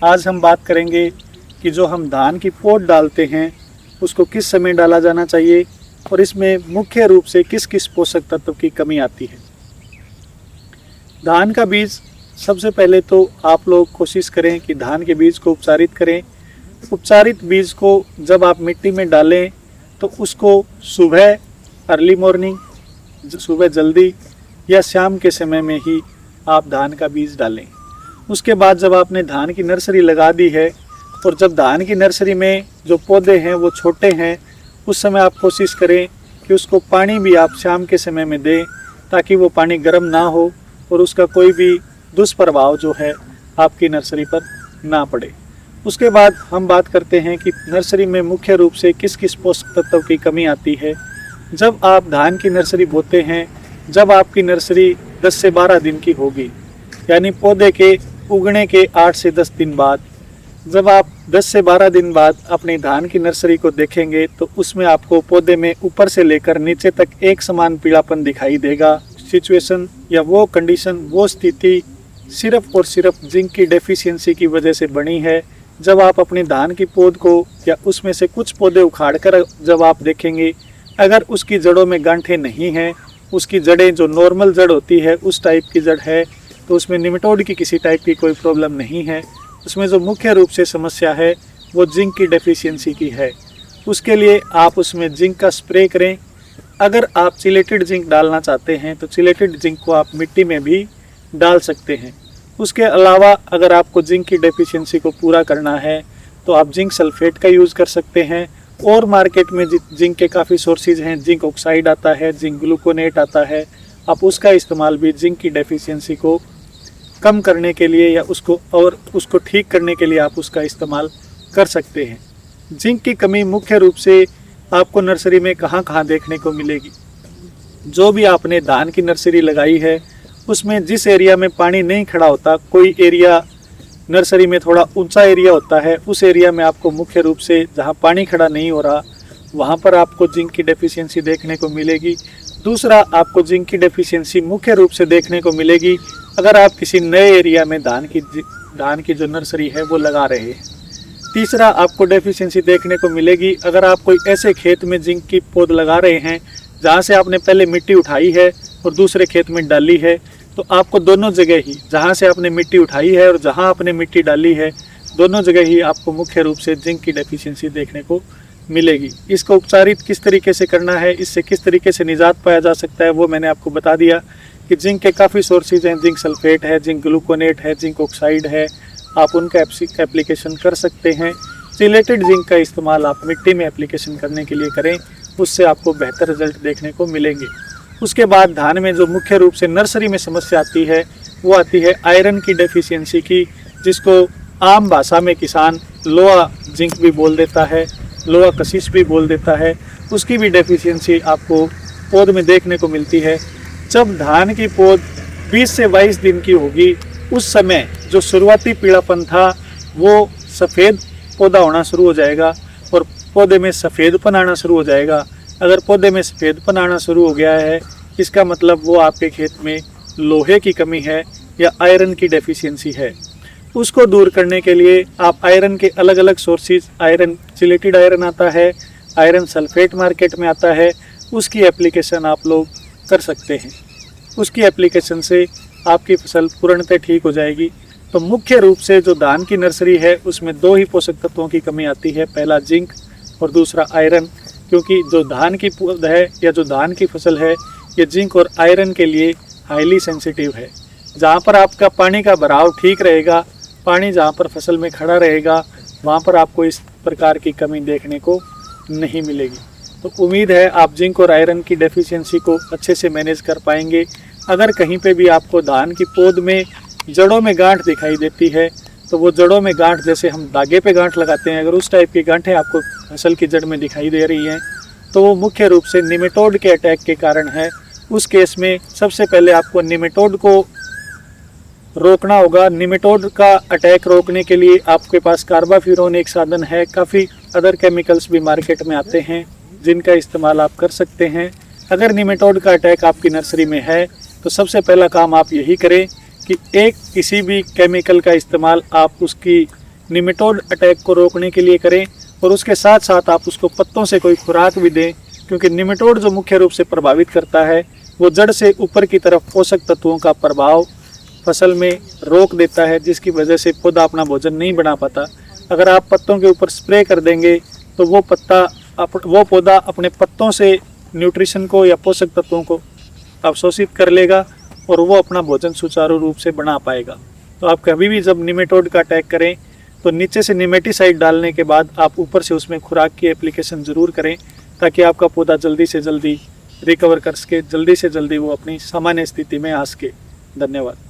आज हम बात करेंगे कि जो हम धान की पौध डालते हैं उसको किस समय डाला जाना चाहिए और इसमें मुख्य रूप से किस किस पोषक तत्व की कमी आती है। धान का बीज सबसे पहले तो आप लोग कोशिश करें कि धान के बीज को उपचारित करें। उपचारित बीज को जब आप मिट्टी में डालें तो उसको सुबह अर्ली मॉर्निंग, सुबह जल्दी या शाम के समय में ही आप धान का बीज डालें। उसके बाद जब आपने धान की नर्सरी लगा दी है और जब धान की नर्सरी में जो पौधे हैं वो छोटे हैं, उस समय आप कोशिश करें कि उसको पानी भी आप शाम के समय में दें ताकि वो पानी गर्म ना हो और उसका कोई भी दुष्प्रभाव जो है आपकी नर्सरी पर ना पड़े। उसके बाद हम बात करते हैं कि नर्सरी में मुख्य रूप से किस किस पोषक तत्व की कमी आती है। जब आप धान की नर्सरी बोते हैं, जब आपकी नर्सरी 10 से 12 दिन की होगी, यानी पौधे के उगने के 8 से 10 दिन बाद, जब आप 10 से 12 दिन बाद अपनी धान की नर्सरी को देखेंगे तो उसमें आपको पौधे में ऊपर से लेकर नीचे तक एक समान पीलापन दिखाई देगा। सिचुएशन या वो कंडीशन, वो स्थिति सिर्फ और सिर्फ जिंक की डेफिशिएंसी की वजह से बनी है। जब आप अपनी धान की पौध को या उसमें से कुछ पौधे उखाड़कर जब आप देखेंगे, अगर उसकी जड़ों में गांठें नहीं हैं, उसकी जड़ें जो नॉर्मल जड़ होती है उस टाइप की जड़ है, तो उसमें निमेटोड की किसी टाइप की कोई प्रॉब्लम नहीं है। उसमें जो मुख्य रूप से समस्या है वो जिंक की डेफिशिएंसी की है। उसके लिए आप उसमें जिंक का स्प्रे करें। अगर आप चिलेटेड जिंक डालना चाहते हैं तो चिलेटेड जिंक को आप मिट्टी में भी डाल सकते हैं। उसके अलावा अगर आपको जिंक की डेफिशिएंसी को पूरा करना है तो आप जिंक सल्फेट का यूज़ कर सकते हैं। और मार्केट में जिंक के काफ़ी सोर्सेज हैं, जिंक ऑक्साइड आता है, जिंक ग्लूकोनेट आता है, आप उसका इस्तेमाल भी जिंक की डेफिशिएंसी को कम करने के लिए या उसको ठीक करने के लिए आप उसका इस्तेमाल कर सकते हैं। जिंक की कमी मुख्य रूप से आपको नर्सरी में कहाँ कहाँ देखने को मिलेगी। जो भी आपने धान की नर्सरी लगाई है उसमें जिस एरिया में पानी नहीं खड़ा होता, कोई एरिया नर्सरी में थोड़ा ऊंचा एरिया होता है, उस एरिया में आपको मुख्य रूप से जहाँ पानी खड़ा नहीं हो रहा वहाँ पर आपको जिंक की डेफिशिएंसी देखने को मिलेगी। दूसरा, आपको जिंक की डेफिशिएंसी मुख्य रूप से देखने को मिलेगी अगर आप किसी नए एरिया में धान की जो नर्सरी है वो लगा रहे हैं। तीसरा, आपको डेफिशिएंसी देखने को मिलेगी अगर आप कोई ऐसे खेत में जिंक की पौध लगा रहे हैं जहाँ से आपने पहले मिट्टी उठाई है और दूसरे खेत में डाली है, तो आपको दोनों जगह ही, जहाँ से आपने मिट्टी उठाई है और जहाँ आपने मिट्टी डाली है, दोनों जगह ही आपको मुख्य रूप से जिंक की डेफिशिएंसी देखने को मिलेगी। इसको उपचारित किस तरीके से करना है, इससे किस तरीके से निजात पाया जा सकता है, वो मैंने आपको बता दिया कि जिंक के काफ़ी सोर्सेज हैं। जिंक सल्फेट है, जिंक ग्लूकोनेट है, जिंक ऑक्साइड है, आप उनका एप्लीकेशन कर सकते हैं। चिलेटेड जिंक का इस्तेमाल आप मिट्टी में एप्लीकेशन करने के लिए करें, उससे आपको बेहतर रिजल्ट देखने को मिलेंगे। उसके बाद धान में जो मुख्य रूप से नर्सरी में समस्या आती है वो आती है आयरन की डेफिशिएंसी की, जिसको आम भाषा में किसान लोहा जिंक भी बोल देता है, लोहा कशिश भी बोल देता है। उसकी भी डेफिशिएंसी आपको पौध में देखने को मिलती है। जब धान की पौध 20 से 22 दिन की होगी, उस समय जो शुरुआती पीलापन था वो सफ़ेद पौधा होना शुरू हो जाएगा और पौधे में सफ़ेदपन आना शुरू हो जाएगा। अगर पौधे में सफ़ेदपन आना शुरू हो गया है, इसका मतलब वो आपके खेत में लोहे की कमी है या आयरन की डेफिशिएंसी है। उसको दूर करने के लिए आप आयरन के अलग अलग सोर्सेज, आयरन चिलेटेड आयरन आता है, आयरन सल्फेट मार्केट में आता है, उसकी एप्लीकेशन आप लोग कर सकते हैं। उसकी एप्लीकेशन से आपकी फसल पूर्णतः ठीक हो जाएगी। तो मुख्य रूप से जो धान की नर्सरी है उसमें 2 ही पोषक तत्वों की कमी आती है, पहला जिंक और दूसरा आयरन, क्योंकि जो धान की पौध है या जो धान की फसल है ये जिंक और आयरन के लिए हाईली सेंसिटिव है। जहाँ पर आपका पानी का भराव ठीक रहेगा, पानी जहाँ पर फसल में खड़ा रहेगा, वहाँ पर आपको इस प्रकार की कमी देखने को नहीं मिलेगी। तो उम्मीद है आप जिंक और आयरन की डेफिशिएंसी को अच्छे से मैनेज कर पाएंगे। अगर कहीं पे भी आपको धान की पौध में जड़ों में गांठ दिखाई देती है तो वो जड़ों में गांठ, जैसे हम धागे पे गांठ लगाते हैं, अगर उस टाइप की गांठें आपको फसल की जड़ में दिखाई दे रही हैं तो वो मुख्य रूप से निमेटोड के अटैक के कारण है। उस केस में सबसे पहले आपको निमेटोड को रोकना होगा। निमेटोड का अटैक रोकने के लिए आपके पास कार्बाफ्यूरॉन एक साधन है, काफ़ी अदर केमिकल्स भी मार्केट में आते हैं जिनका इस्तेमाल आप कर सकते हैं। अगर निमेटोड का अटैक आपकी नर्सरी में है तो सबसे पहला काम आप यही करें कि किसी भी केमिकल का इस्तेमाल आप उसकी निमेटोड अटैक को रोकने के लिए करें और उसके साथ साथ आप उसको पत्तों से कोई खुराक भी दें, क्योंकि निमेटोड जो मुख्य रूप से प्रभावित करता है वो जड़ से ऊपर की तरफ पोषक तत्वों का प्रभाव फसल में रोक देता है, जिसकी वजह से पौधा अपना भोजन नहीं बना पाता। अगर आप पत्तों के ऊपर स्प्रे कर देंगे तो वो पौधा अपने पत्तों से न्यूट्रिशन को या पोषक तत्वों को अवशोषित कर लेगा और वो अपना भोजन सुचारू रूप से बना पाएगा। तो आप कभी भी जब निमेटोड का अटैक करें तो नीचे से निमेटिसाइड डालने के बाद आप ऊपर से उसमें खुराक की एप्लीकेशन ज़रूर करें, ताकि आपका पौधा जल्दी से जल्दी रिकवर कर सके, जल्दी से जल्दी वो अपनी सामान्य स्थिति में आ सके। धन्यवाद।